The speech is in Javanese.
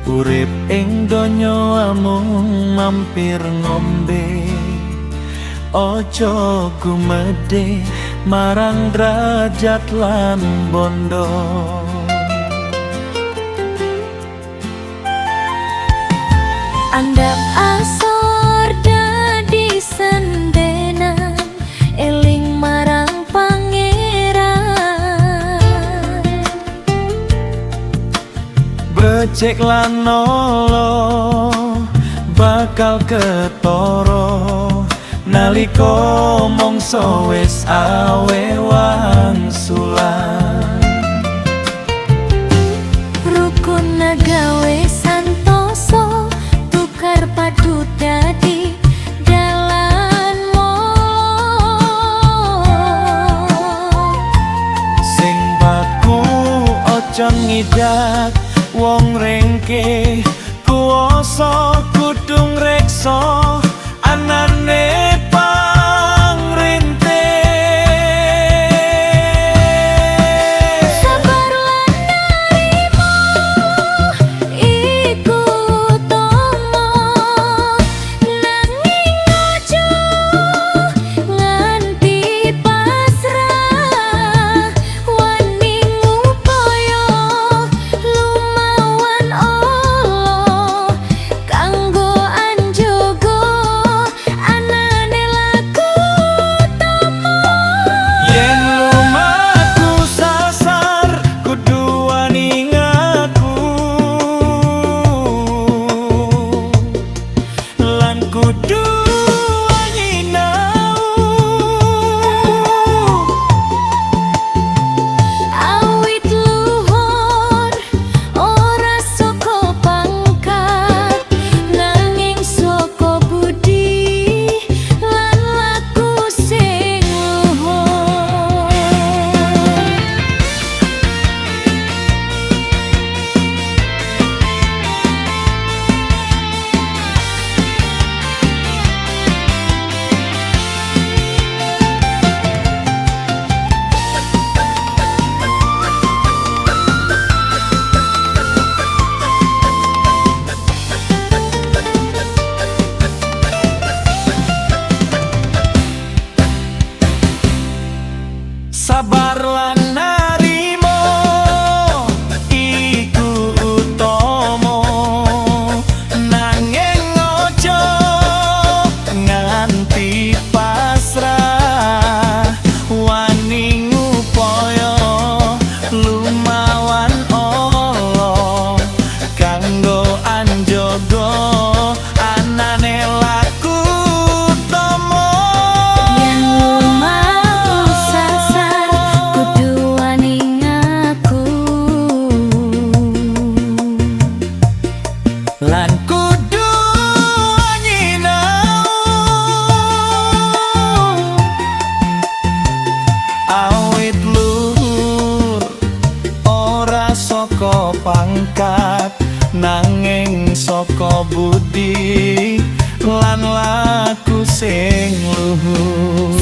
Urip ing donya amung mampir ngombe, ojo gumedhe marang derajat lan bondo. Andap asor dadi sendenan, eling marang pangeran. Becik lan nolo bakal ketara nalika mangsa wis awe wangsulan. Rukun nagawe santoso, tukar padu dadi dalanmu. Sing baku ojo ngidak wong rengke, kuwasa kudung reksa anane pangrintih. Sabar lan narimu iku tomo, nanging ojo nganti pasrah. Wani ngupaya lumawan Allah kanggo anjogo anane laku tomo. Yen lumaku sasar kudu wani ngaku, lan kudu nyinau. Awit luhur ora saka pangkat, nanging saka budi lan laku sing luhur. Sabar lan narimo iku utama, nanging ojo nganti pasrah. Wani ngupaya lumawan Allah kanggo anjogo anane laku tomo. Yen lumaku sasar kudu wani ngaku, Lan kudu nyinau. Awit luhur ora saka pangkat, nanging saka budi lan laku sing luhur.